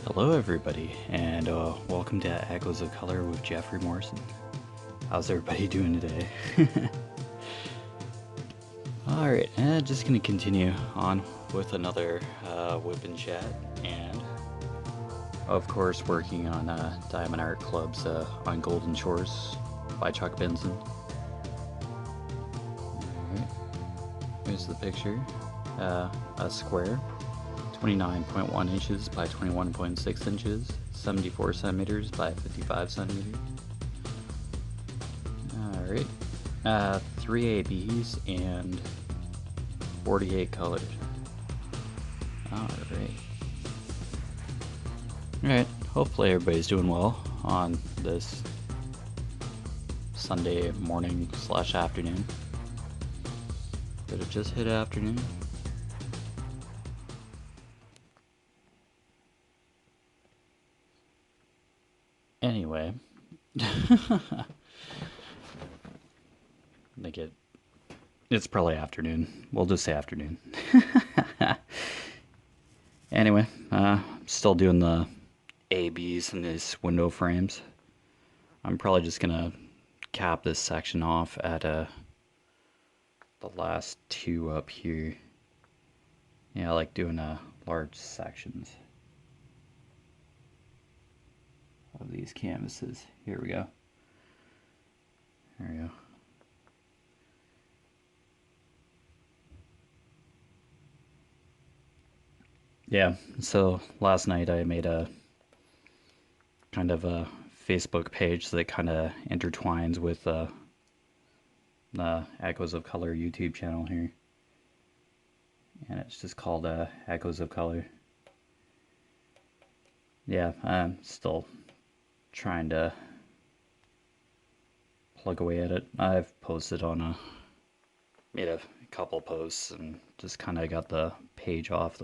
Hello everybody, and welcome to Echoes of Color with Jeffery Morrison. How's everybody doing today? Alright, just gonna continue on with another WIP and chat, and of course working on Diamond Art Club's On Golden Shores by Chuck Benson. Alright, here's the picture. A square. 29.1 inches by 21.6 inches, 74 centimeters by 55 centimeters. Alright, 3 ABs and 48 colors. Alright, hopefully everybody's doing well on this Sunday morning / afternoon. Did it just hit afternoon? Anyway, I think it's probably afternoon. We'll just say afternoon. Anyway, still doing the ABs in these window frames. I'm probably just gonna cap this section off at the last two up here. Yeah, I like doing large sections of these canvases. Here we go. There we go. Yeah, so last night I made a kind of a Facebook page that kind of intertwines with the Echoes of Color YouTube channel here. And it's just called Echoes of Color. Yeah, I'm still trying to plug away at it. I've posted on made a couple posts and just kind of got the page off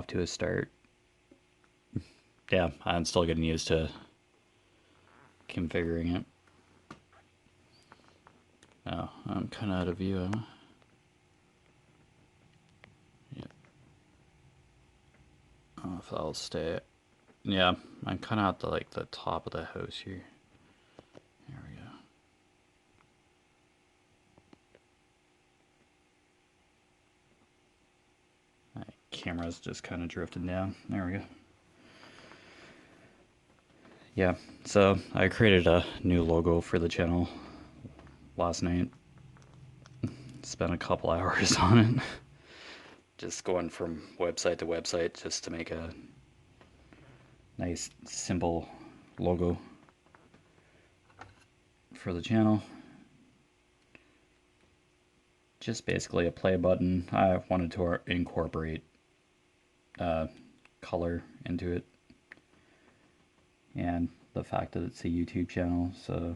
to a start. Yeah, I'm still getting used to configuring it. Oh, I'm kind of out of view, am I? Yeah. I don't know if that'll stay. Yeah, I'm kind of at the top of the house here. There we go. My camera's just kind of drifting down. There we go. Yeah, so I created a new logo for the channel last night. Spent a couple hours on it. Just going from website to website just to make a nice, simple logo for the channel. Just basically a play button. I wanted to incorporate color into it, and the fact that it's a YouTube channel, so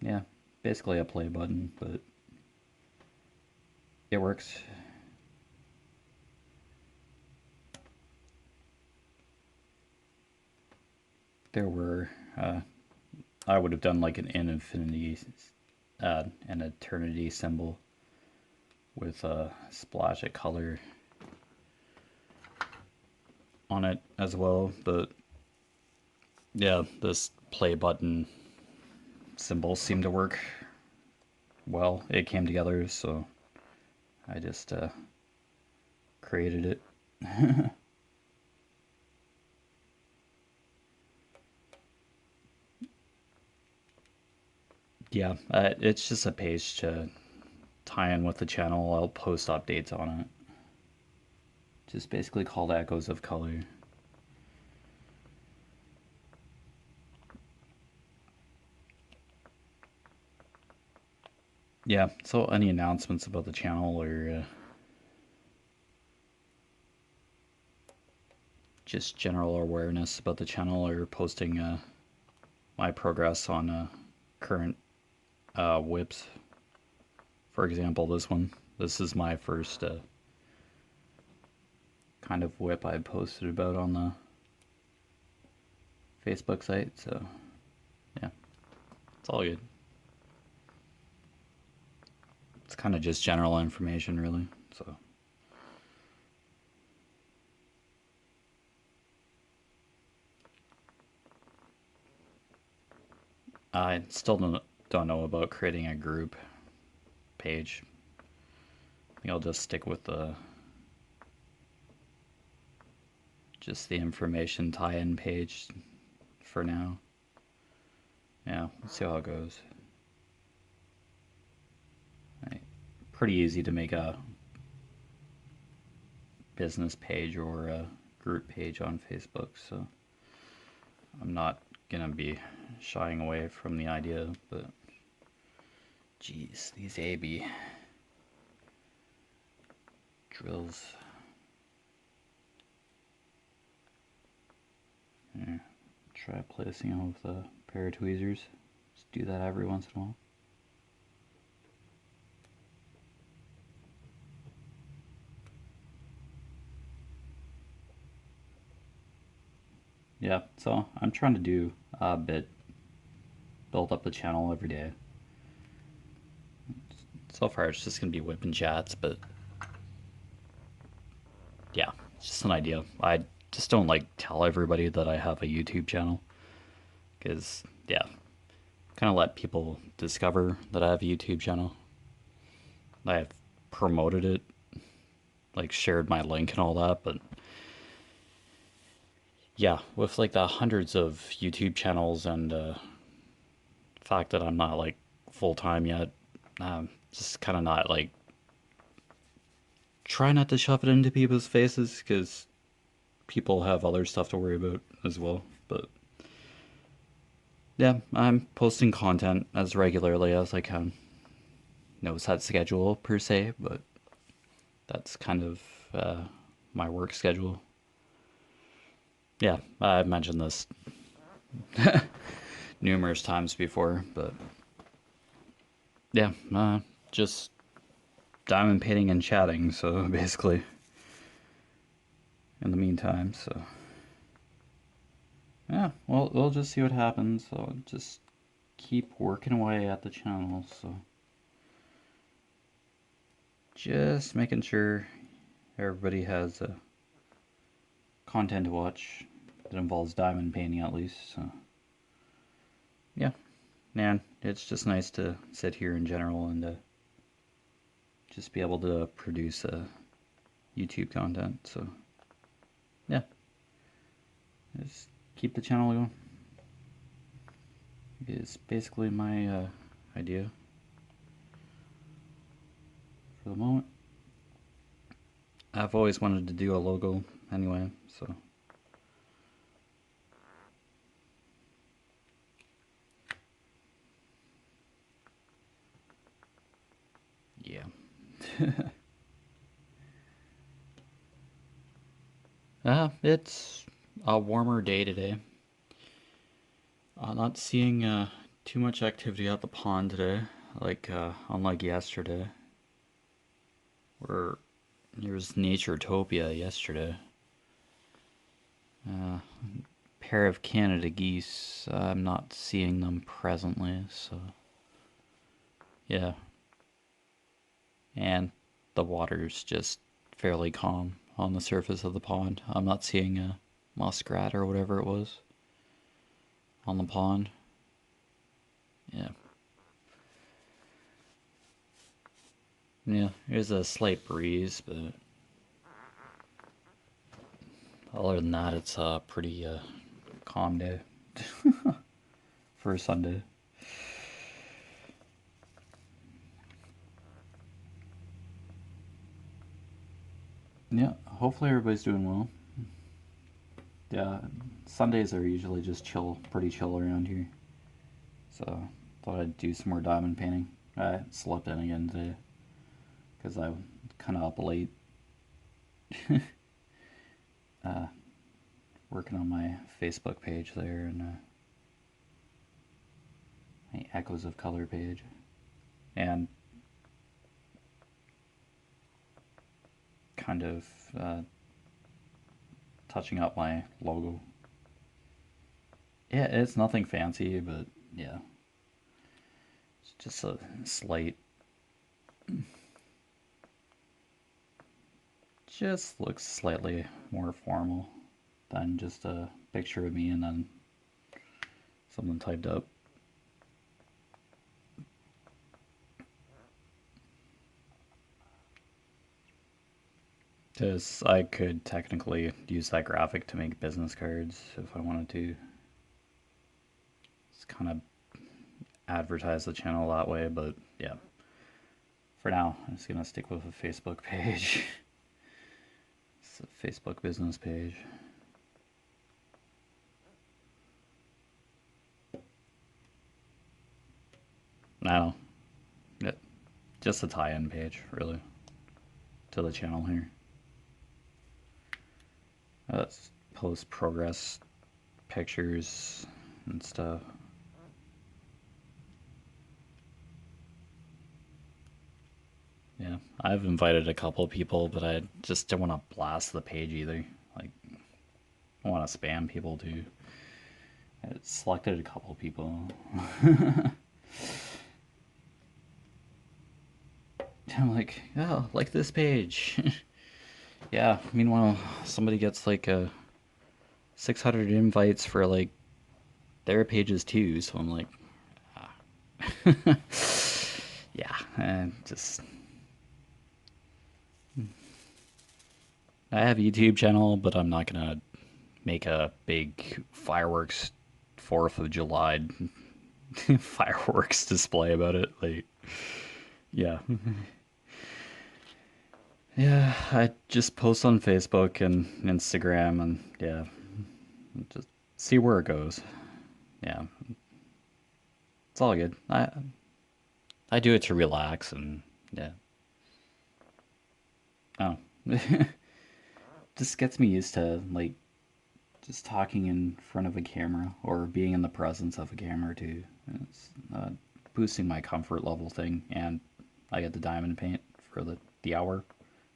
yeah, basically a play button, but it works. There were I would have done like an infinity, an eternity symbol with a splash of color on it as well, but yeah, this play button symbol seemed to work well. It came together, so I just created it. Yeah, it's just a page to tie in with the channel. I'll post updates on it. Just basically called Echoes of Color. Yeah, so any announcements about the channel or just general awareness about the channel, or posting my progress on current WIPs. For example, this one. This is my first kind of WIP I posted about on the Facebook site, so yeah, it's all good. It's kind of just general information, really, so I still don't know about creating a group page. I think I'll just stick with just the information tie-in page for now. Yeah, let's see how it goes. Right. Pretty easy to make a business page or a group page on Facebook, so I'm not gonna be shying away from the idea, but geez, these AB drills. Here, try placing them with a pair of tweezers. Just do that every once in a while. Yeah, so I'm trying to do a bit, build up the channel every day. So far it's just gonna be WIP and chats, but yeah, it's just an idea. I just don't like tell everybody that I have a YouTube channel, because yeah, kind of let people discover that I have a YouTube channel. I have promoted it, like shared my link and all that, but yeah, with like the hundreds of YouTube channels and fact that I'm not like full time yet, just kind of not like try not to shove it into people's faces because people have other stuff to worry about as well. But yeah, I'm posting content as regularly as I can. No set schedule per se, but that's kind of my work schedule. Yeah, I've mentioned this numerous times before, but yeah, just diamond painting and chatting, so basically in the meantime, so yeah, well, we'll just see what happens. So just keep working away at the channel, so just making sure everybody has content to watch that involves diamond painting at least, so yeah, man, it's just nice to sit here in general and just be able to produce YouTube content, so yeah, just keep the channel going is basically my idea for the moment. I've always wanted to do a logo anyway, so yeah. It's a warmer day today. Not seeing too much activity at the pond today, like unlike yesterday, where there was Naturetopia yesterday. Pair of Canada geese. I'm not seeing them presently, so yeah. And the water's just fairly calm on the surface of the pond. I'm not seeing a muskrat or whatever it was on the pond. Yeah. Yeah, there's a slight breeze, but other than that, it's a pretty calm day for a Sunday. Yeah, hopefully everybody's doing well. Yeah, Sundays are usually just chill, pretty chill around here. So thought I'd do some more diamond painting. I slept in again today because I'm kind of up late working on my Facebook page there and my Echoes of Color page. And kind of touching up my logo. Yeah, it's nothing fancy, but yeah. It's just a slight. Just looks slightly more formal than just a picture of me and then something typed up. Because I could technically use that graphic to make business cards if I wanted to. It's kind of advertise the channel that way, but yeah. For now, I'm just gonna stick with a Facebook page. It's a Facebook business page. I don't know. Just a tie-in page, really, to the channel here. Let's post progress pictures and stuff. Yeah, I've invited a couple people, but I just don't want to blast the page either. Like, I want to spam people too. I selected a couple people. I'm like, oh, like this page. Yeah, meanwhile, somebody gets like 600 invites for like their pages too, so I'm like, ah. Yeah, and just I have a YouTube channel, but I'm not gonna make a big fireworks 4th of July fireworks display about it. Like, yeah. Yeah, I just post on Facebook and Instagram and yeah, just see where it goes. Yeah, it's all good. I do it to relax and yeah. Oh, just gets me used to like just talking in front of a camera or being in the presence of a camera too. It's boosting my comfort level thing, and I get the diamond paint for the hour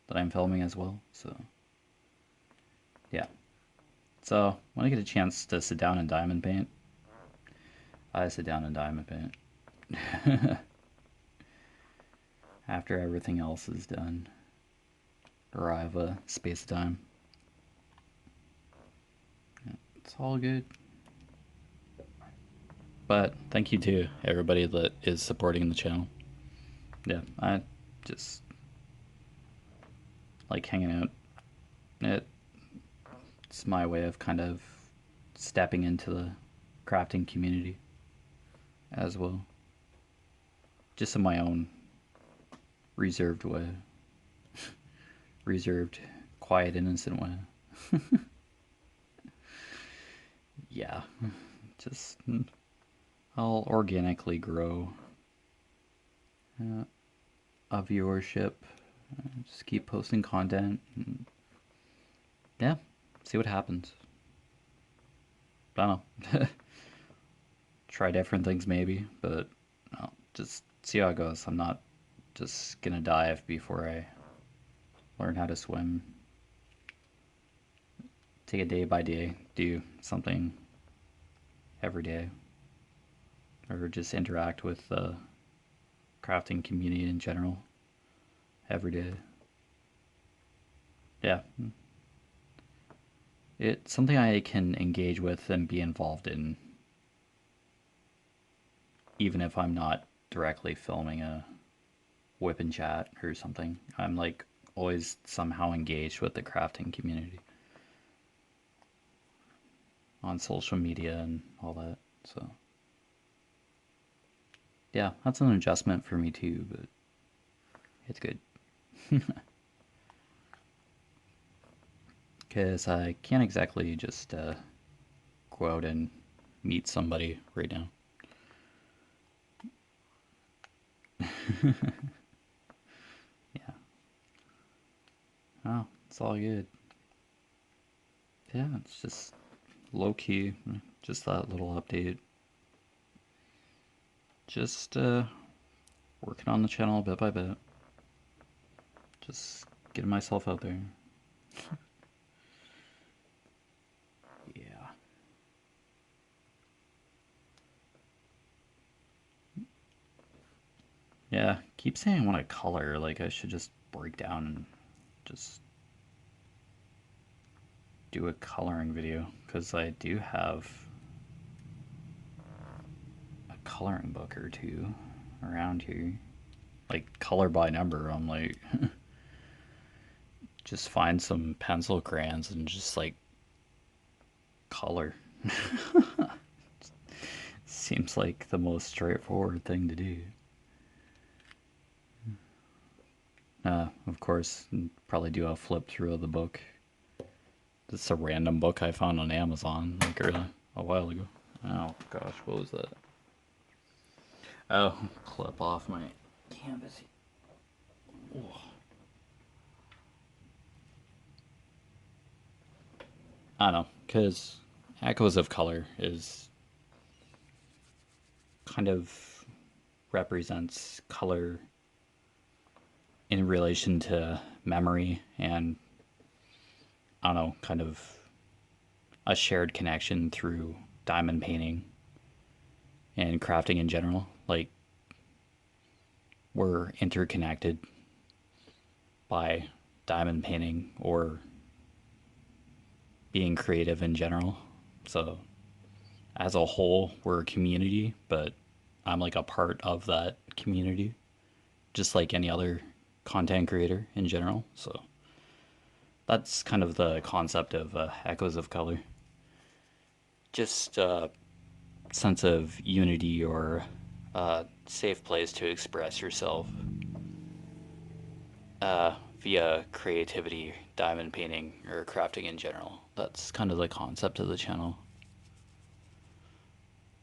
that I'm filming as well. So yeah. So when I get a chance to sit down and diamond paint, I sit down and diamond paint after everything else is done, or I have a space time. It's all good. But thank you to everybody that is supporting the channel. Yeah, I just like hanging out. It's my way of kind of stepping into the crafting community as well. Just in my own reserved way. Reserved, quiet, innocent way. Yeah, just I'll organically grow a viewership. Just keep posting content. And yeah, see what happens. I don't know. Try different things maybe, but no, just see how it goes. I'm not just gonna dive before I learn how to swim. Take it day by day, do something every day, or just interact with the crafting community in general every day. Yeah. It's something I can engage with and be involved in, even if I'm not directly filming a WIP and chat or something. I'm like always somehow engaged with the crafting community on social media and all that. So yeah, that's an adjustment for me too, but it's good. Because I can't exactly just go out and meet somebody right now. Yeah. Oh, it's all good. Yeah, it's just low key, just that little update. Just working on the channel bit by bit. Just getting myself out there. Yeah. Yeah, keep saying I want to color, like I should just break down and just do a coloring video, because I do have a coloring book or two around here. Like color by number, I'm like just find some pencil crayons and just like color. Seems like the most straightforward thing to do. Of course, probably do a flip through of the book. This is a random book I found on Amazon like a while ago. Oh gosh, what was that? Oh, clip off my canvas. Oh. I don't know, because Echoes of Color is kind of represents color in relation to memory and I don't know, kind of a shared connection through diamond painting and crafting in general. Like, we're interconnected by diamond painting or being creative in general. So, as a whole, we're a community, but I'm like a part of that community, just like any other content creator in general. So, that's kind of the concept of Echoes of Color. Just a sense of unity or a safe place to express yourself via creativity, diamond painting, or crafting in general. That's kind of the concept of the channel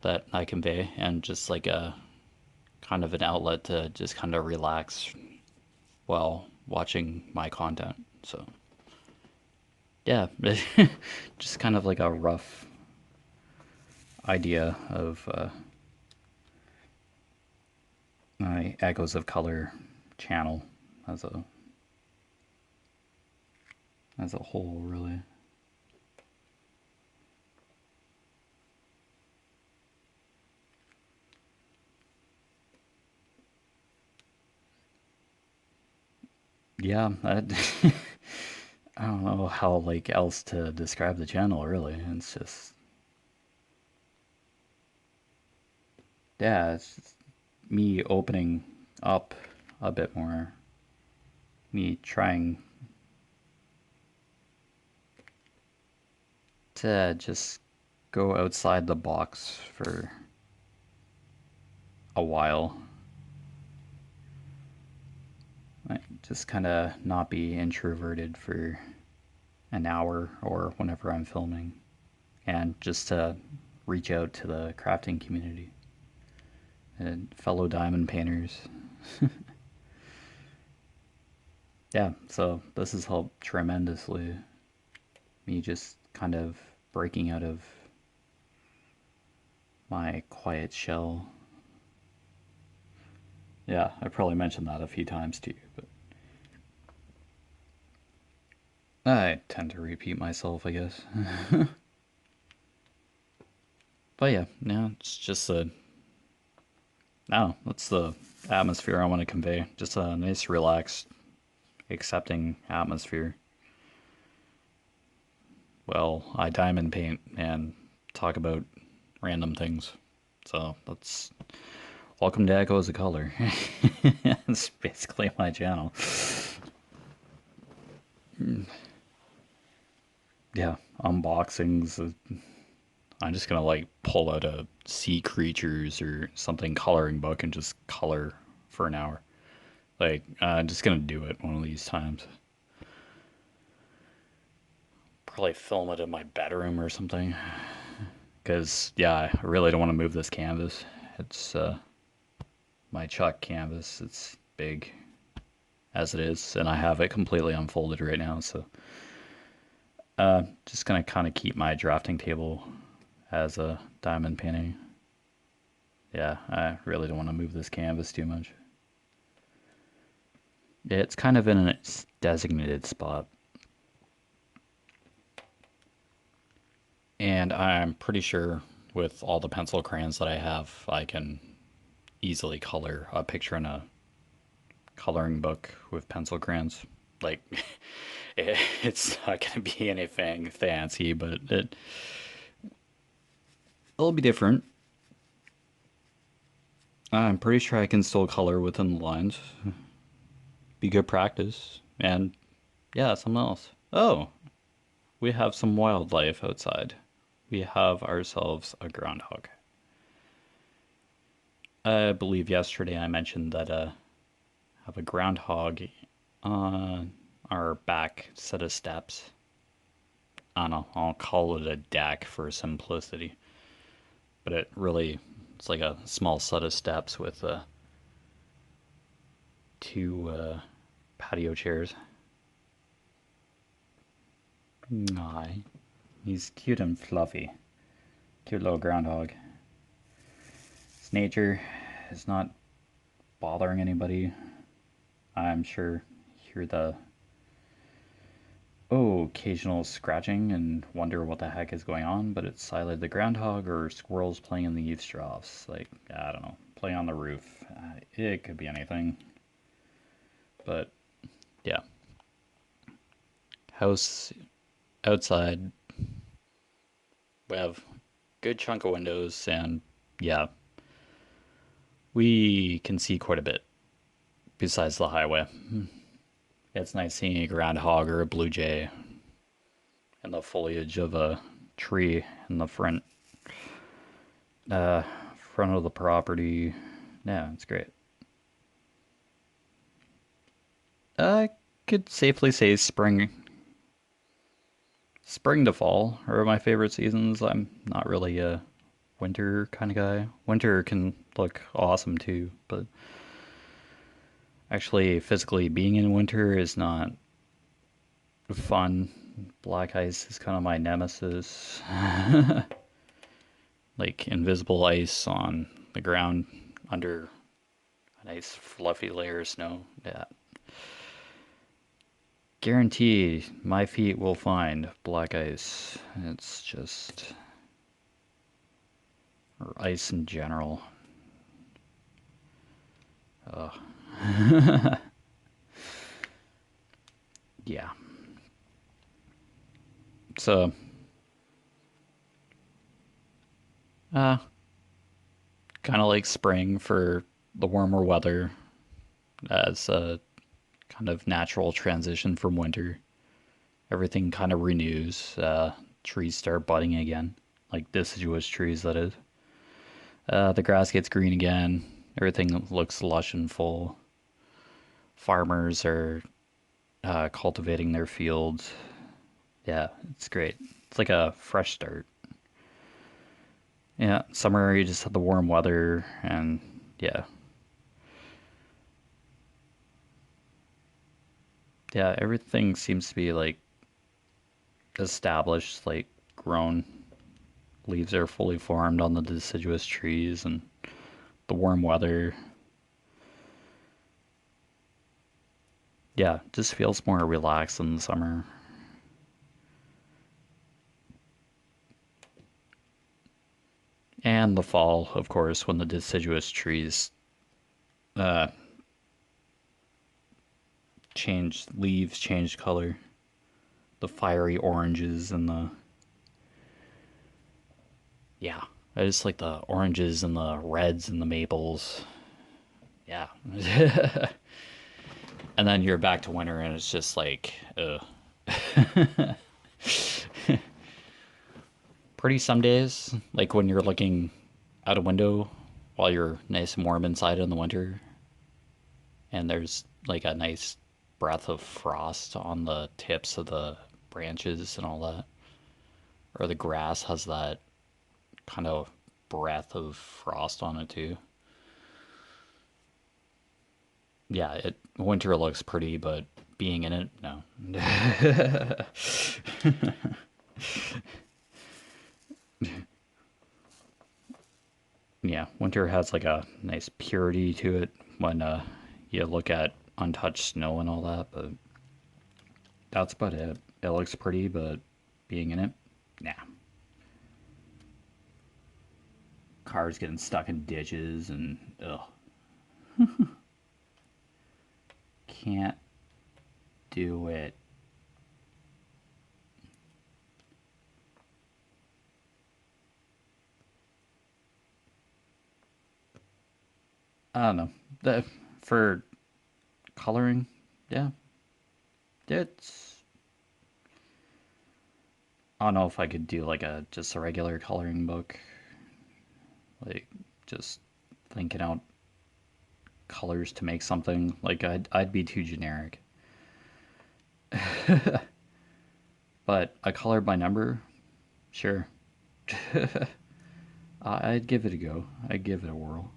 that I convey, and just like a kind of an outlet to just kind of relax while watching my content. So, yeah, just kind of like a rough idea of my Echoes of Color channel as a whole, really. Yeah, I don't know how like else to describe the channel, really. It's just, yeah, it's just me opening up a bit more, me trying to just go outside the box for a while. Like, just kind of not be introverted for an hour or whenever I'm filming, and just to reach out to the crafting community and fellow diamond painters. Yeah, so this has helped tremendously. Me just kind of breaking out of my quiet shell. Yeah, I probably mentioned that a few times to you, but I tend to repeat myself, I guess. But yeah, now it's just a, no, that's the atmosphere I want to convey. Just a nice, relaxed, accepting atmosphere. Well, I diamond paint and talk about random things. So that's welcome to Echoes of Color. It's basically my channel. Yeah, unboxings. I'm just gonna like pull out a sea creatures or something coloring book and just color for an hour. Like, I'm just gonna do it one of these times. Probably film it in my bedroom or something. Because, yeah, I really don't want to move this canvas. It's my Chuck canvas. It's big as it is, and I have it completely unfolded right now. So, just gonna kind of keep my drafting table as a diamond painting. Yeah, I really don't want to move this canvas too much. It's kind of in its designated spot. And I'm pretty sure with all the pencil crayons that I have, I can easily color a picture in a coloring book with pencil crayons. Like, it's not going to be anything fancy, but it'll be different. I'm pretty sure I can still color within the lines. Be good practice. And Yeah, something else. Oh, we have some wildlife outside. We have ourselves a groundhog. I believe yesterday I mentioned that have a groundhog on our back set of steps. I don't know, I'll call it a deck for simplicity. But it's like a small set of steps with two patio chairs. Aye, he's cute and fluffy. Cute little groundhog. His nature is not bothering anybody. I'm sure you hear the occasional scratching and wonder what the heck is going on, but it's either the groundhog or squirrels playing in the eavesdrops. Like, I don't know, playing on the roof. It could be anything. But yeah, house outside, we have good chunk of windows, and yeah, we can see quite a bit besides the highway. It's nice seeing a groundhog or a blue jay in the foliage of a tree in the uh, front of the property. Yeah, it's great. I could safely say spring to fall are my favorite seasons. I'm not really a winter kind of guy. Winter can look awesome too, but actually physically being in winter is not fun. Black ice is kind of my nemesis. Like invisible ice on the ground under a nice fluffy layer of snow. Yeah. Guarantee my feet will find black ice. It's just, or ice in general. Ugh. Yeah. So, uh, kind of like spring for the warmer weather as a kind of natural transition from winter. Everything kind of renews. Trees start budding again, like deciduous trees, that is. The grass gets green again. Everything looks lush and full. Farmers are cultivating their fields. Yeah, it's great. It's like a fresh start. Yeah, summer you just have the warm weather, and yeah, yeah, everything seems to be like established, like grown. Leaves are fully formed on the deciduous trees, and the warm weather. Yeah, just feels more relaxed in the summer. And the fall, of course, when the deciduous trees uh, leaves change color. The fiery oranges and yeah, I just like the oranges and the reds and the maples. Yeah. And then you're back to winter and it's just like, pretty some days, like when you're looking out a window while you're nice and warm inside in the winter, and there's like a nice breath of frost on the tips of the branches and all that. Or the grass has that kind of breath of frost on it too. Yeah, winter looks pretty, but being in it, no. Yeah, winter has like a nice purity to it when you look at untouched snow and all that, but that's about it. It looks pretty, but being in it, nah. Cars getting stuck in ditches and ugh, can't do it. I don't know. For coloring, yeah, It's, I don't know if I could do like just a regular coloring book, like just thinking out colors to make something. Like I'd be too generic. But a color by number, sure. I'd give it a go. I'd give it a whirl.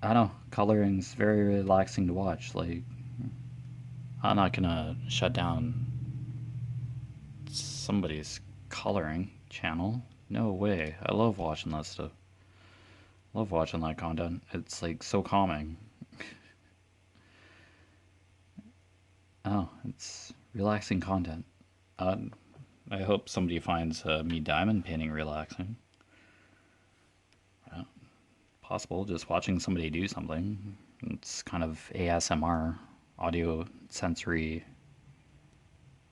I don't know. Coloring's very relaxing to watch. Like I'm not gonna shut down somebody's coloring channel. No way. I love watching that stuff. Love watching that content. It's like so calming. Oh, it's relaxing content. Uh, I hope somebody finds me diamond painting relaxing. Yeah, possible. Just watching somebody do something. It's kind of ASMR, audio sensory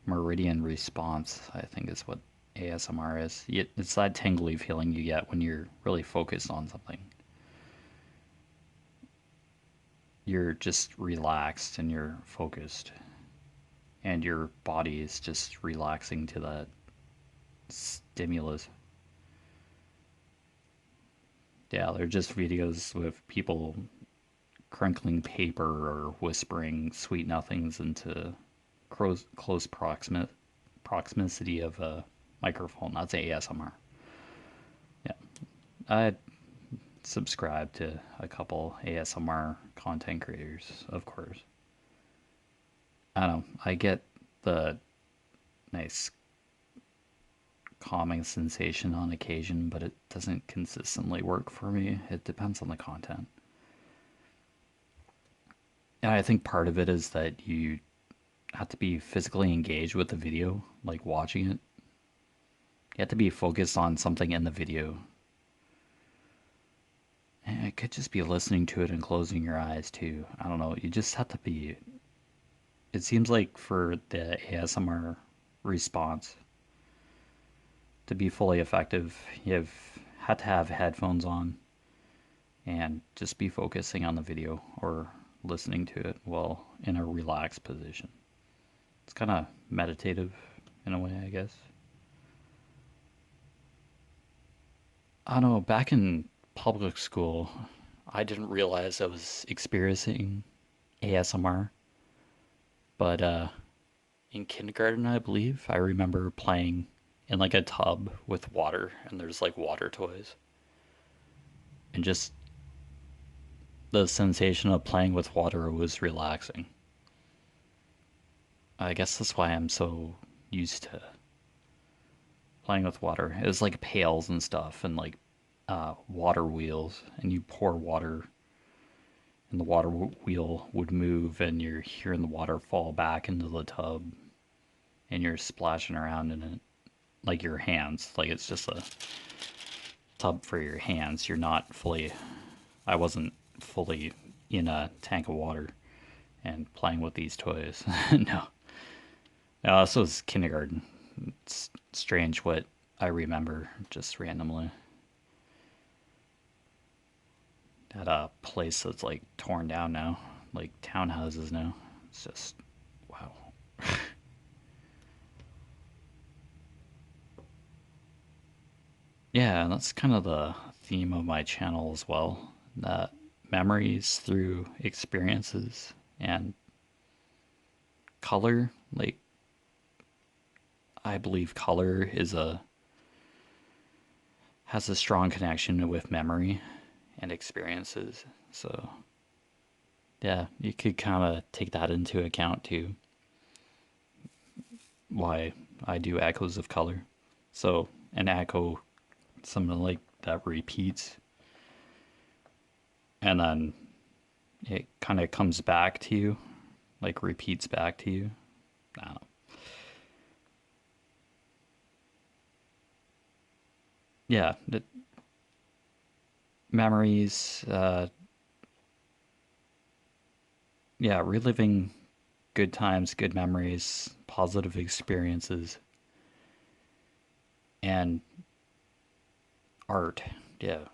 meridian response, I think is what ASMR is. It's that tingly feeling you get when you're really focused on something. You're just relaxed and you're focused, and your body is just relaxing to that stimulus. Yeah, they're just videos with people crinkling paper or whispering sweet nothings into close proximity of a microphone. That's ASMR. Yeah, I subscribe to a couple ASMR content creators, of course. I don't know. I get the nice calming sensation on occasion, but it doesn't consistently work for me. It depends on the content. And I think part of it is that you have to be physically engaged with the video, like watching it. You have to be focused on something in the video. And it could just be listening to it and closing your eyes too. I don't know. You just have to be. It seems like for the ASMR response to be fully effective, you've had to have headphones on and just be focusing on the video or listening to it while in a relaxed position. It's kind of meditative in a way, I guess. I don't know, back in public school, I didn't realize I was experiencing ASMR, but in kindergarten, I believe, I remember playing in like a tub with water, and there's like water toys. And just the sensation of playing with water was relaxing. I guess that's why I'm so used to playing with water. It was like pails and stuff, and like water wheels, and you pour water, and the water wheel would move, and you're hearing the water fall back into the tub, and you're splashing around in it like your hands. Like it's just a tub for your hands. You're not fully. I wasn't fully in a tank of water and playing with these toys. No. No, this was kindergarten. It's strange what I remember just randomly. At a place that's like torn down now, like townhouses now. It's just, wow. Yeah, that's kind of the theme of my channel as well. That memories through experiences and color. Like, I believe color has a strong connection with memory and experiences. So, yeah, you could kind of take that into account too. Why I do echoes of color. So, an echo, something like that repeats, and then it kind of comes back to you, like repeats back to you. I don't know. Yeah, memories, yeah, reliving good times, good memories, positive experiences, and art. Yeah,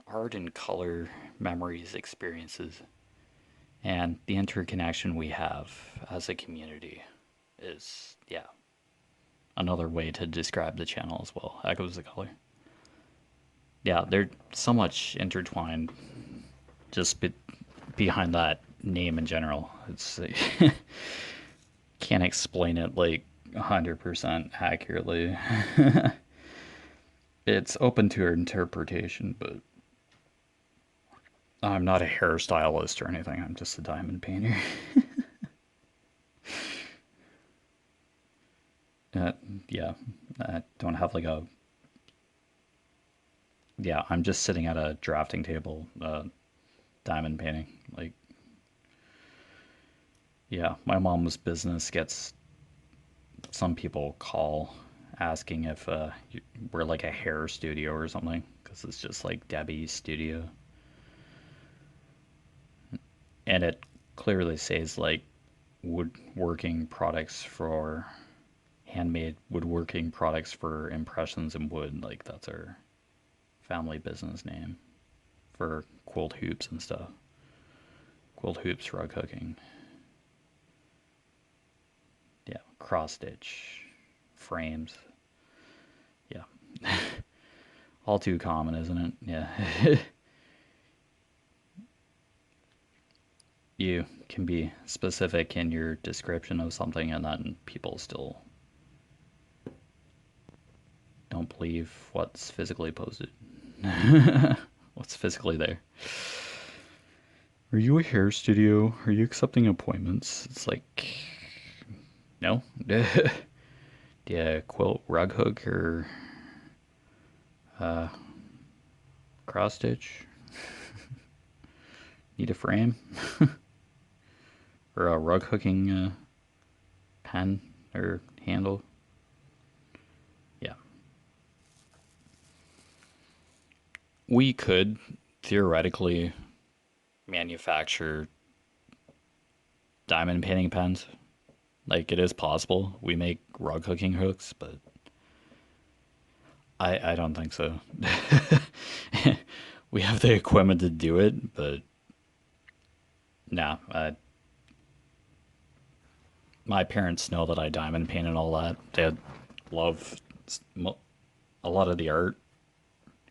art and color, memories, experiences, And the interconnection we have as a community is, yeah, another way to describe the channel as well. Echoes the color. Yeah, they're so much intertwined just behind that name in general. It's can't explain it like 100% accurately. It's open to interpretation, but I'm not a hairstylist or anything. I'm just a diamond painter. uh, yeah, I don't have like a. Yeah, I'm just sitting at a drafting table, diamond painting. Like, yeah, my mom's business gets some people call asking if we're like a hair studio or something because it's just like Debbie's studio, and it clearly says like woodworking products for handmade woodworking products for impressions in wood. Like that's our family business name for quilt hoops and stuff. Quilt hoops, rug hooking, yeah, cross stitch, frames, yeah. All too common, isn't it? Yeah. You can be specific in your description of something and then people still don't believe what's physically posted. What's physically there. Are you a hair studio? Are you accepting appointments? It's like, no. Do you quilt rug hook or cross stitch? Need a frame? Or a rug hooking pen or handle? Yeah. We could theoretically manufacture diamond painting pens. Like it is possible. We make rug hooking hooks, but I don't think so. We have the equipment to do it, but nah. My parents know that I diamond paint and all that. They love a lot of the art,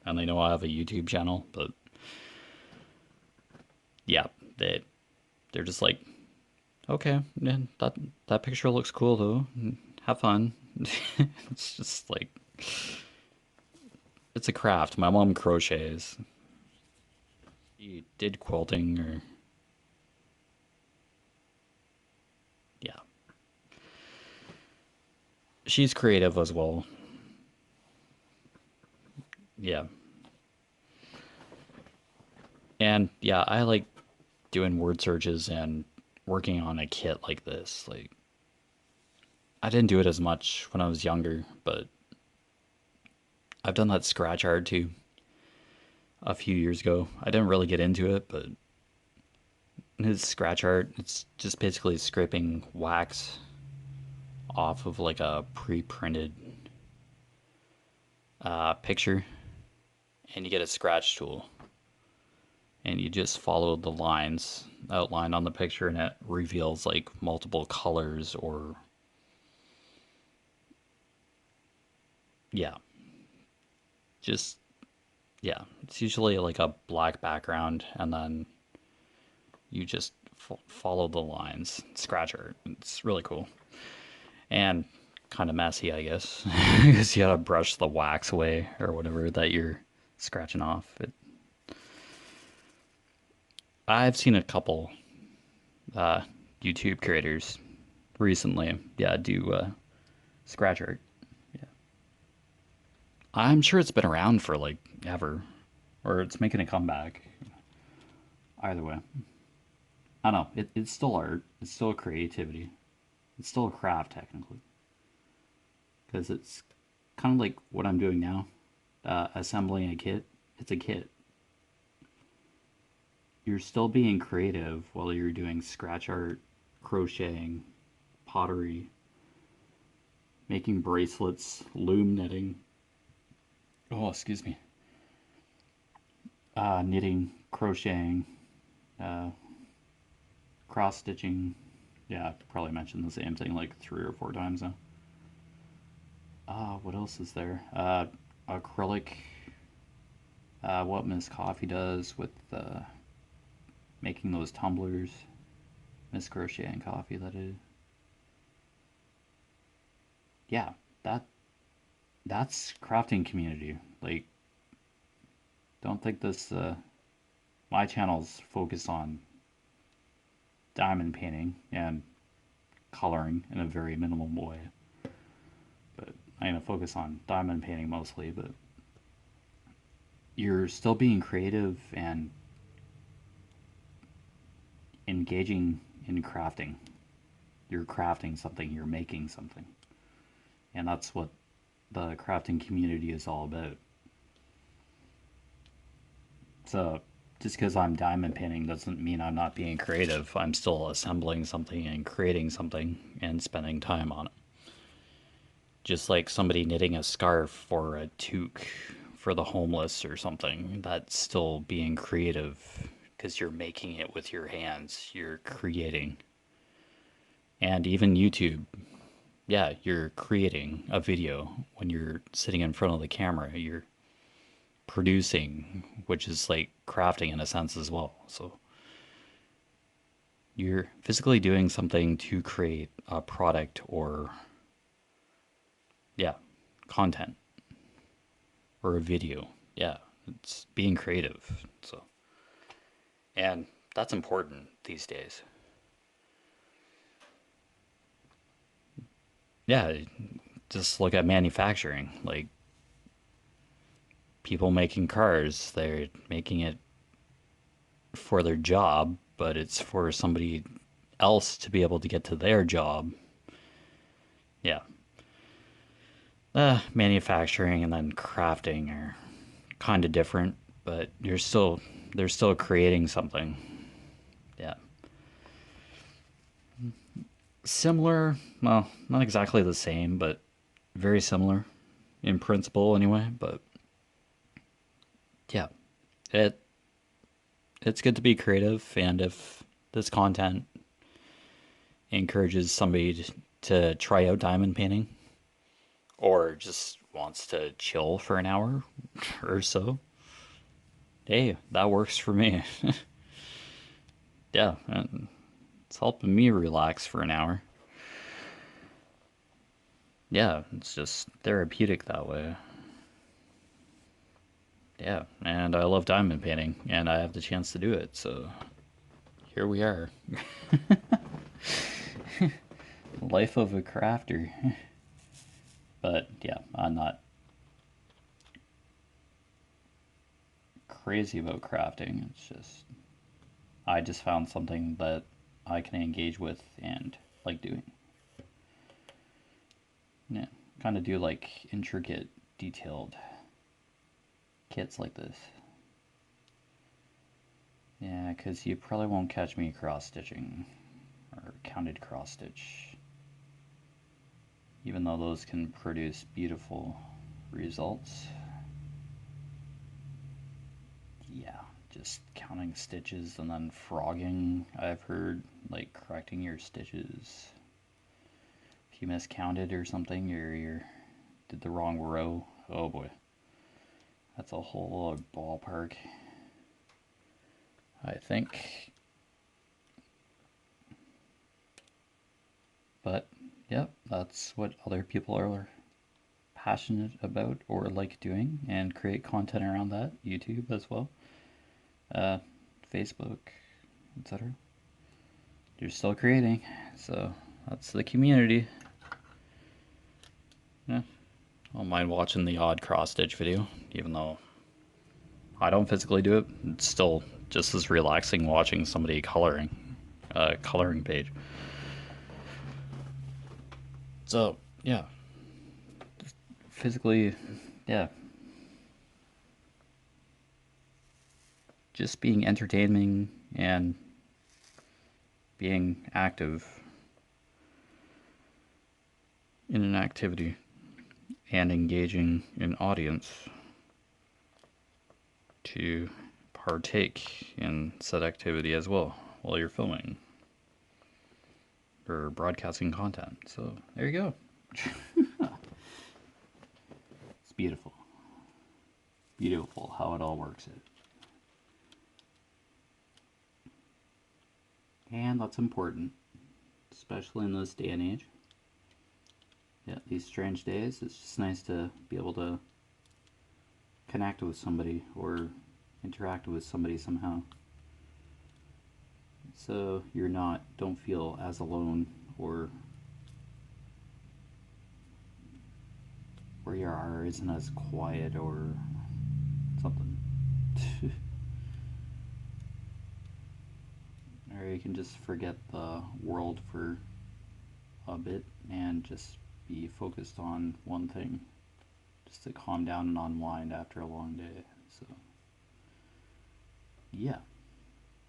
and they know I have a YouTube channel. But yeah, they're just like, okay, yeah, that picture looks cool though. Have fun. It's just like it's a craft. My mom crochets. She did quilting or yeah. She's creative as well. Yeah. And yeah, I like doing word searches and working on a kit like this. Like I didn't do it as much when I was younger, but I've done that scratch art too a few years ago. I didn't really get into it, but his scratch art, it's just basically scraping wax off of like a pre-printed picture, and you get a scratch tool, and you just follow the lines outlined on the picture, and it reveals like multiple colors or yeah, just yeah. It's usually like a black background, and then you just follow the lines, scratch art. It's really cool and kind of messy, I guess, because you gotta brush the wax away or whatever that you're scratching off. I've seen a couple uh, YouTube creators recently, yeah, do scratch art. Yeah, I'm sure it's been around for like ever, or it's making a comeback. Either way, I don't know. It's still art. It's still creativity. It's still a craft technically, because it's kind of like what I'm doing now, assembling a kit. It's a kit. You're still being creative while you're doing scratch art, crocheting, pottery, making bracelets, loom knitting. Oh, excuse me. Knitting, crocheting, cross stitching. Yeah, I probably mentioned the same thing like 3 or 4 times now. What else is there? Acrylic. What Miss Coffee does with making those tumblers. Miss Crochet and Coffee, that is. Yeah, that's crafting community. Like, don't think this. My channel's focused on diamond painting and coloring in a very minimal way. But I'm gonna focus on diamond painting mostly. But you're still being creative and engaging in crafting. You're crafting something. You're making something, and that's what the crafting community is all about. So just because I'm diamond painting doesn't mean I'm not being creative. I'm still assembling something and creating something and spending time on it. Just like somebody knitting a scarf or a toque for the homeless or something, that's still being creative because you're making it with your hands. You're creating. And even YouTube, yeah, you're creating a video when you're sitting in front of the camera. You're producing, which is like crafting in a sense as well. So you're physically doing something to create a product or, yeah, content or a video. Yeah, it's being creative. So, and that's important these days. Yeah, just look at manufacturing. Like, people making cars, they're making it for their job, but it's for somebody else to be able to get to their job. Yeah. Manufacturing and then crafting are kind of different, but they're still creating something. Yeah. Similar, well, not exactly the same, but very similar in principle anyway, but yeah. It it's good to be creative, and if this content encourages somebody to try out diamond painting or just wants to chill for an hour or so, hey, that works for me. Yeah, and it's helping me relax for an hour. Yeah, it's just therapeutic that way. Yeah, and I love diamond painting, and I have the chance to do it, so here we are. Life of a crafter. But yeah, I'm not crazy about crafting. It's just, I just found something that I can engage with and like doing. Yeah, kind of do like intricate, detailed kits like this. Yeah, because you probably won't catch me cross stitching or counted cross stitch, even though those can produce beautiful results. Yeah, just counting stitches and then frogging. I've heard, like, correcting your stitches. If you miscounted or something, or you did the wrong row, oh boy, that's a whole ballpark, I think. But yep, that's what other people are passionate about or like doing, and create content around that. YouTube as well, uh, Facebook, etc. You're still creating, so that's the community. Yeah, I don't mind watching the odd cross stitch video, even though I don't physically do it. It's still just as relaxing watching somebody coloring page. So yeah, physically, yeah, just being entertaining and being active in an activity and engaging an audience to partake in said activity as well while you're filming. or broadcasting content. So there you go. It's beautiful. Beautiful how it all works out. And that's important, especially in this day and age. Yeah, these strange days, it's just nice to be able to connect with somebody or interact with somebody somehow. So you're don't feel as alone, or where you are isn't as quiet or something. Or you can just forget the world for a bit and just be focused on one thing, just to calm down and unwind after a long day. So yeah,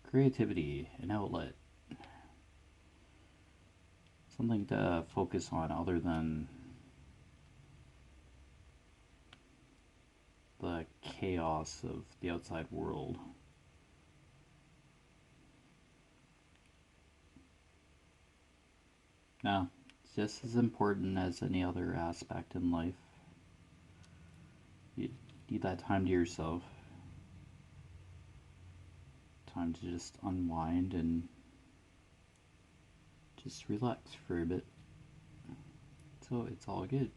creativity, an outlet, something to focus on other than the chaos of the outside world. Now, it's just as important as any other aspect in life. You need that time to yourself, time to just unwind and just relax for a bit. So it's all good.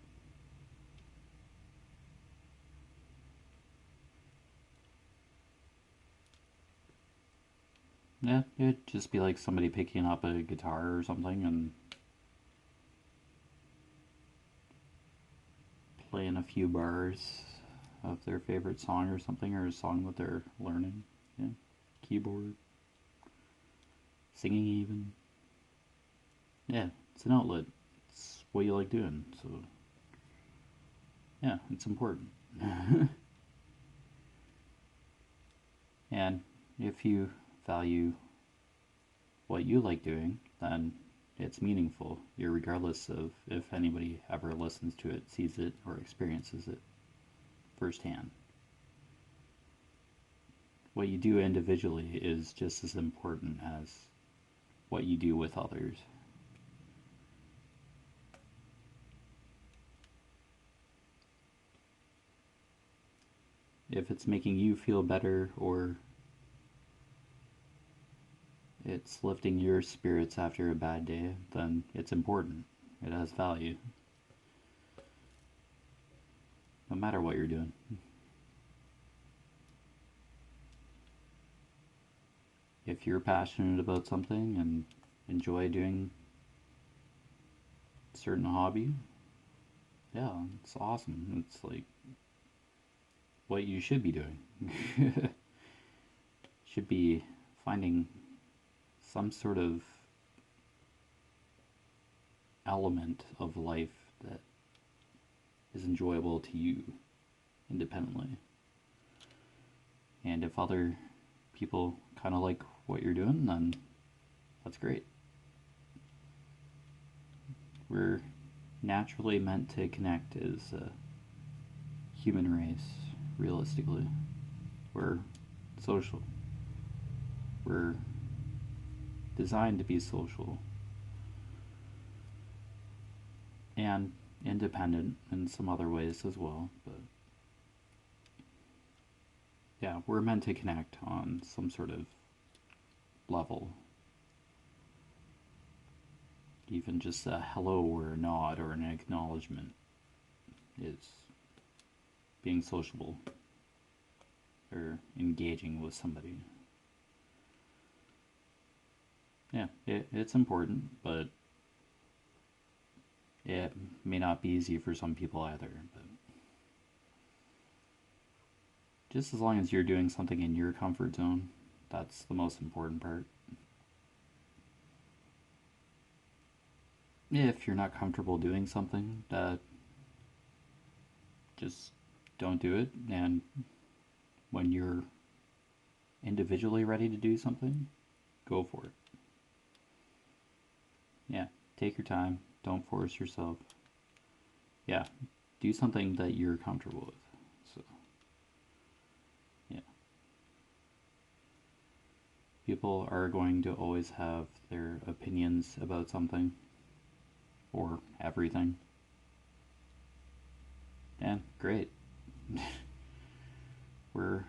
Yeah, it'd just be like somebody picking up a guitar or something and playing a few bars of their favorite song or something, or a song that they're learning. Yeah, keyboard, singing even. Yeah, it's an outlet. It's what you like doing, so yeah, it's important. And if you value what you like doing, then it's meaningful, regardless of if anybody ever listens to it, sees it, or experiences it firsthand. What you do individually is just as important as what you do with others. If it's making you feel better, or it's lifting your spirits after a bad day, then it's important. It has value. No matter what you're doing. If you're passionate about something and enjoy doing a certain hobby, yeah, it's awesome. It's like what you should be doing. Should be finding some sort of element of life that is enjoyable to you independently. And if other people kind of like what you're doing, then that's great. We're naturally meant to connect as a human race, realistically. We're social. We're designed to be social and independent in some other ways as well, but yeah, we're meant to connect on some sort of level. Even just a hello or a nod or an acknowledgement is being sociable or engaging with somebody. Yeah, it's important, but it may not be easy for some people either. But just as long as you're doing something in your comfort zone, that's the most important part. If you're not comfortable doing something, just don't do it. And when you're individually ready to do something, go for it. Yeah, take your time. Don't force yourself. Yeah, do something that you're comfortable with. So, yeah. People are going to always have their opinions about something or everything. Yeah, great. We're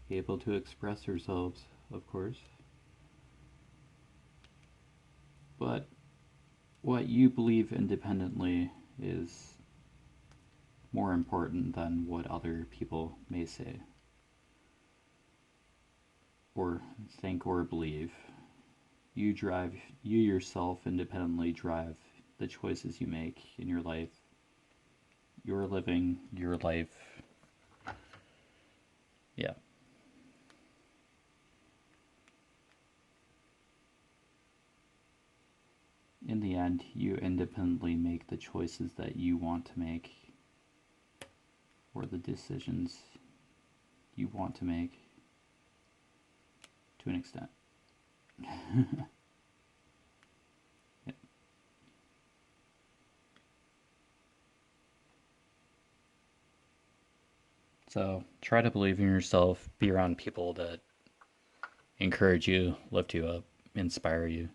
able to express ourselves, of course. But what you believe independently is more important than what other people may say or think or believe. You yourself independently drive the choices you make in your life. You're living your life. Yeah. In the end, you independently make the choices that you want to make or the decisions you want to make to an extent. Yeah. So try to believe in yourself, be around people that encourage you, lift you up, inspire you.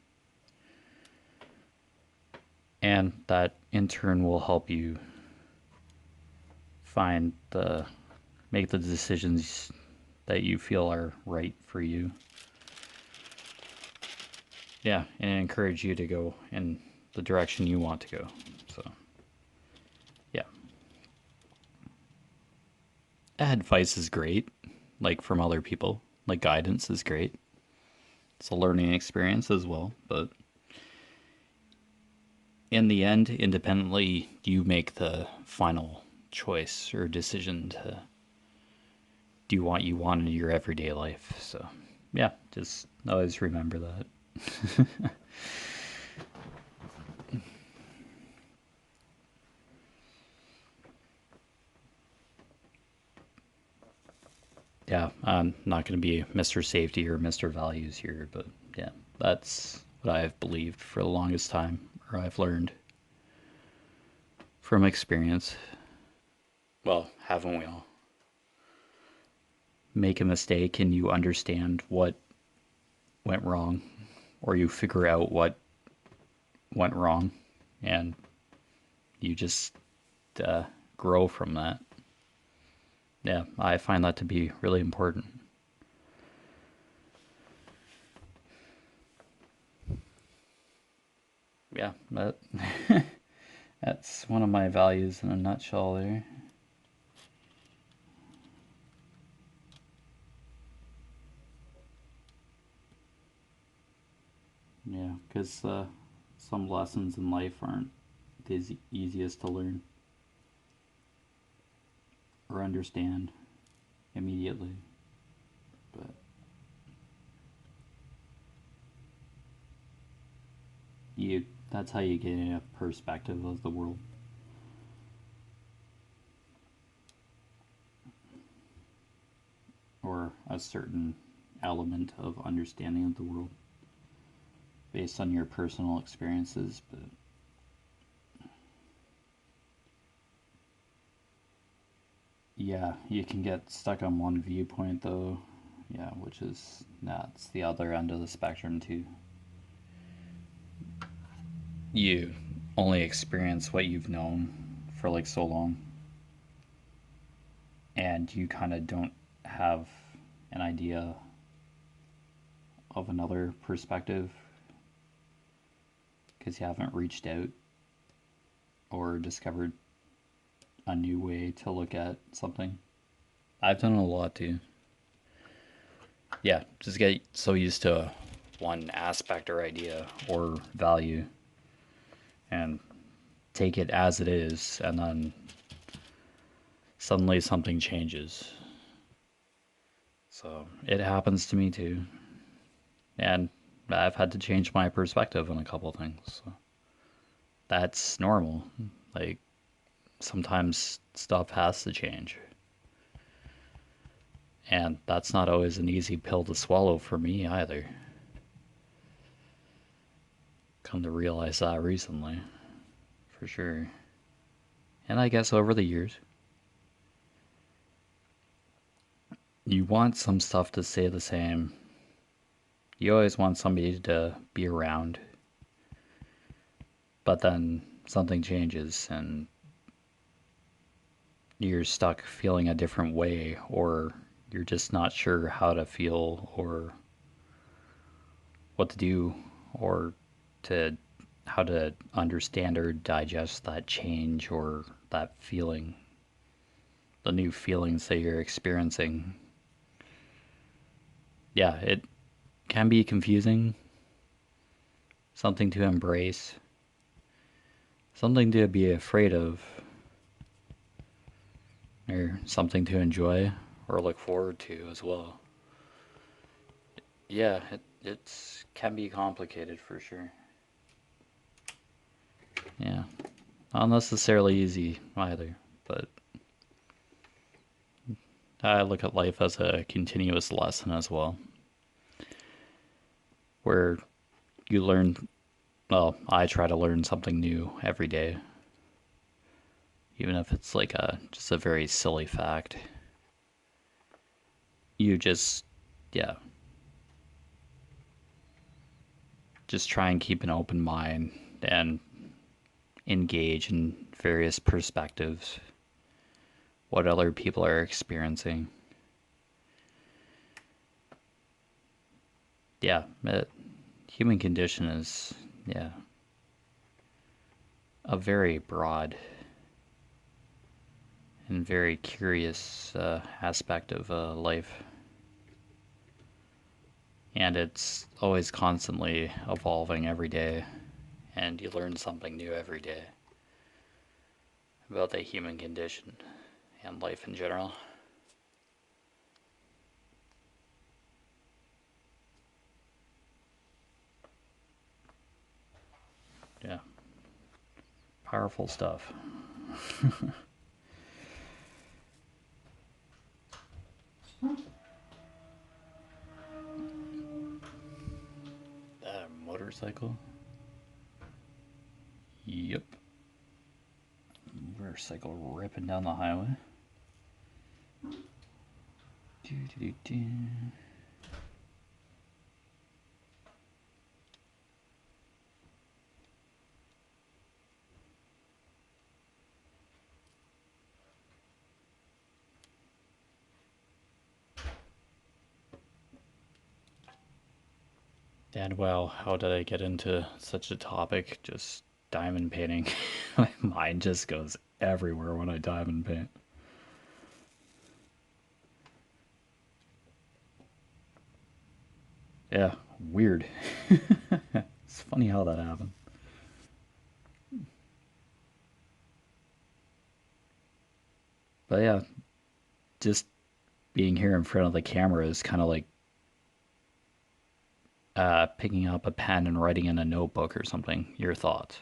And that in turn will help you make the decisions that you feel are right for you. Yeah, and encourage you to go in the direction you want to go. So, yeah. Advice is great, like from other people. Like guidance is great. It's a learning experience as well, but in the end, independently, you make the final choice or decision to do what you want in your everyday life. So, yeah, just always remember that. Yeah, I'm not going to be Mr. Safety or Mr. Values here, but yeah, that's what I've believed for the longest time, or I've learned from experience. Well, haven't we all? Make a mistake and you understand what went wrong, or you figure out what went wrong, and you just uh, grow from that. Yeah, I find that to be really important. Yeah, that's one of my values in a nutshell there. Yeah, because some lessons in life aren't the easiest to learn or understand immediately. But that's how you get a perspective of the world. Or a certain element of understanding of the world based on your personal experiences. But yeah, you can get stuck on one viewpoint though. Yeah, which is that's the other end of the spectrum too. You only experience what you've known for like so long, and you kind of don't have an idea of another perspective because you haven't reached out or discovered a new way to look at something. I've done a lot too. Yeah, just get so used to one aspect or idea or value and take it as it is, and then suddenly something changes. So it happens to me too. And I've had to change my perspective on a couple things. So that's normal. Like sometimes stuff has to change. And that's not always an easy pill to swallow for me either. Come to realize that recently, for sure. And I guess over the years, you want some stuff to stay the same, You always want somebody to be around, but then something changes and you're stuck feeling a different way, or you're just not sure how to feel or what to do, or to how to understand or digest that change or that feeling, the new feelings that you're experiencing. Yeah, it can be confusing, something to embrace, something to be afraid of, or something to enjoy or look forward to as well. Yeah, it's can be complicated for sure. Yeah, not necessarily easy either, but I look at life as a continuous lesson as well, where you learn, well, I try to learn something new every day, even if it's like a just a very silly fact. You just, yeah, just try and keep an open mind and engage in various perspectives, what other people are experiencing. Yeah, human condition is, yeah, a very broad and very curious aspect of life. And it's always constantly evolving every day, and you learn something new every day about the human condition and life in general. Yeah, powerful stuff. That motorcycle? Yep. Motorcycle ripping down the highway. Do. And wow, how did I get into such a topic? Just diamond painting. My mind just goes everywhere when I diamond paint. Yeah, weird. It's funny how that happened. But yeah, just being here in front of the camera is kind of like picking up a pen and writing in a notebook or something. Your thoughts.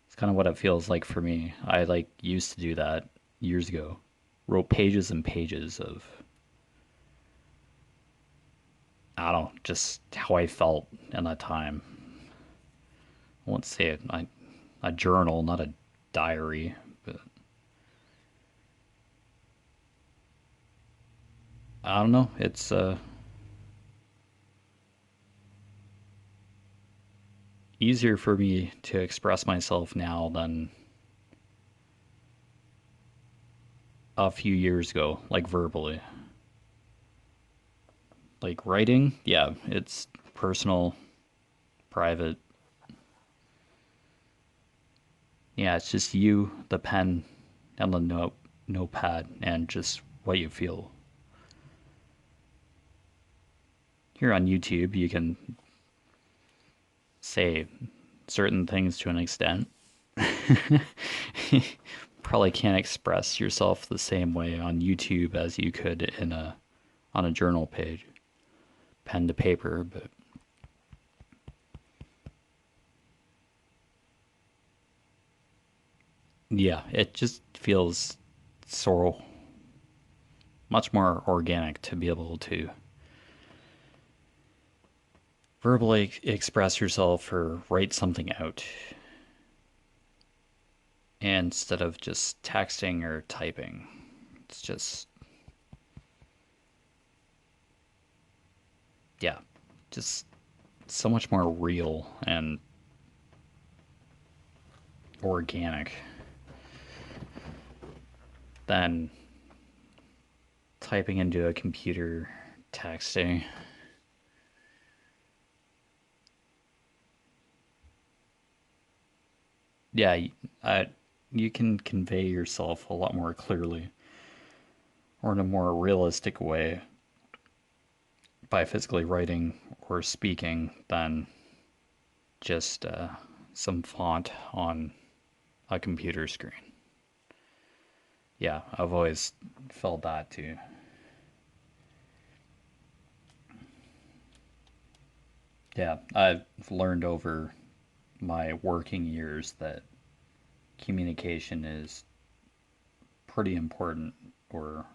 It's kind of what it feels like for me. I like used to do that years ago. Wrote pages and pages of, I don't know, just how I felt in that time. I won't say it. A journal, not a diary, but I don't know. It's easier for me to express myself now than a few years ago, like verbally. Like writing, yeah, it's personal, private. Yeah, it's just you, the pen, and the notepad, and just what you feel. Here on YouTube, you can say certain things to an extent. Probably can't express yourself the same way on YouTube as you could in a on a journal page, pen to paper, but yeah, it just feels so much more organic to be able to verbally express yourself or write something out instead of just texting or typing. It's just yeah, just so much more real and organic than typing into a computer, texting. Yeah, you can convey yourself a lot more clearly or in a more realistic way by physically writing or speaking than just some font on a computer screen. Yeah, I've always felt that too. Yeah, I've learned over my working years that communication is pretty important or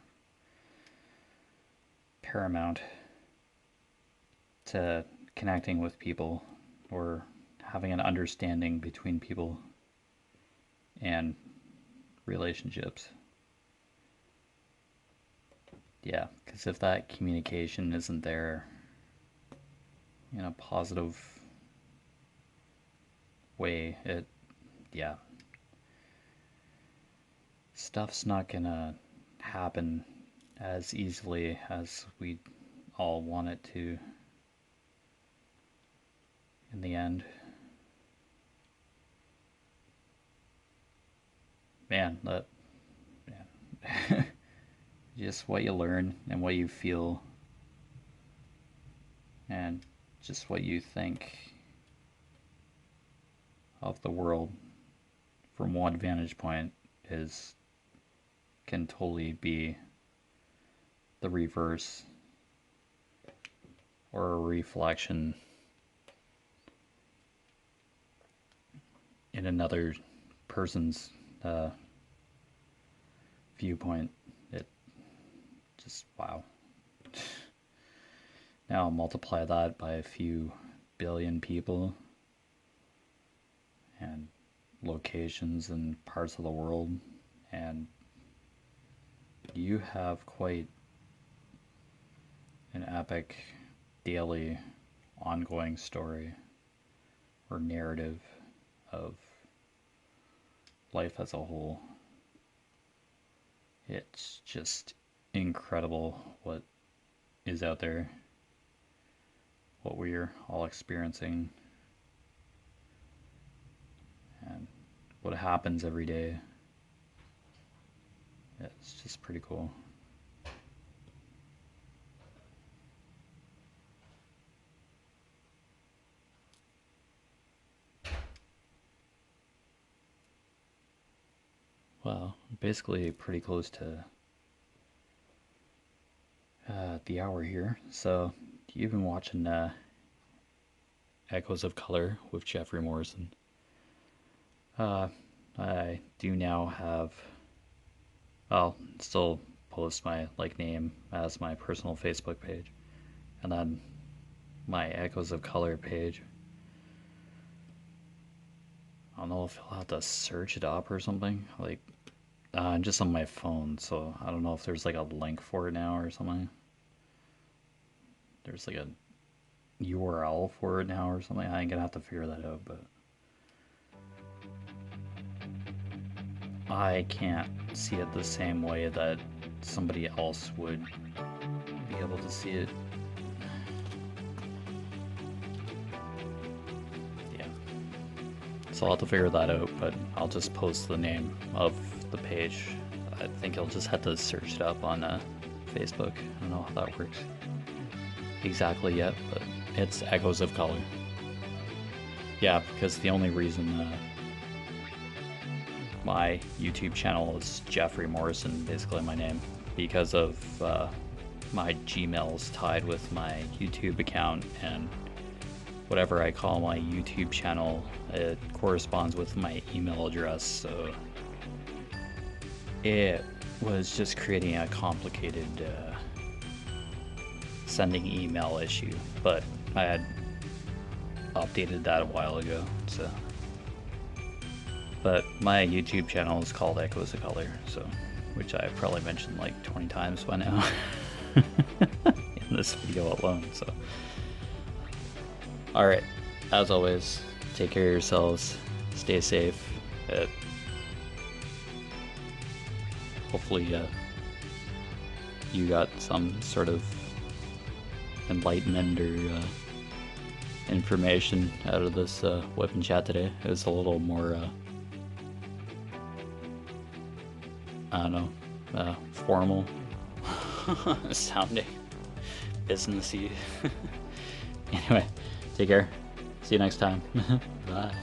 paramount to connecting with people or having an understanding between people and relationships. Yeah, because if that communication isn't there in a positive way, yeah, stuff's not gonna happen as easily as we all want it to in the end. Man, that, man. Just what you learn and what you feel and just what you think of the world from one vantage point is can totally be the reverse or a reflection in another person's viewpoint. It just, wow. Now multiply that by a few billion people and locations and parts of the world, and you have quite an epic daily ongoing story or narrative of life as a whole. It's just incredible what is out there, what we're all experiencing, and what happens every day. It's just pretty cool. Well, basically pretty close to the hour here. So you've been watching Echoes of Color with Jeffery Morrison. I do now have, I'll still post my name as my personal Facebook page, and then my Echoes of Color page. I don't know if I'll have to search it up or something. I'm just on my phone, so I don't know if there's a link for it now or something. There's a URL for it now or something. I ain't gonna have to figure that out, but I can't see it the same way that somebody else would be able to see it. Yeah. So I'll have to figure that out, but I'll just post the name of the page. I think I'll just have to search it up on Facebook. I don't know how that works exactly yet, but it's Echoes of Color. Yeah, because the only reason my YouTube channel is Jeffery Morrison, basically my name, because of my Gmail's tied with my YouTube account, and whatever I call my YouTube channel, it corresponds with my email address, so it was just creating a complicated sending email issue, but I had updated that a while ago, so. But my YouTube channel is called Echoes of Color, so, which I probably mentioned 20 times by now in this video alone, so. Alright, as always, take care of yourselves, stay safe. Hopefully you got some sort of enlightenment or information out of this WIP and chat today. It was a little more, I don't know, formal sounding, businessy. Anyway, take care. See you next time. Bye.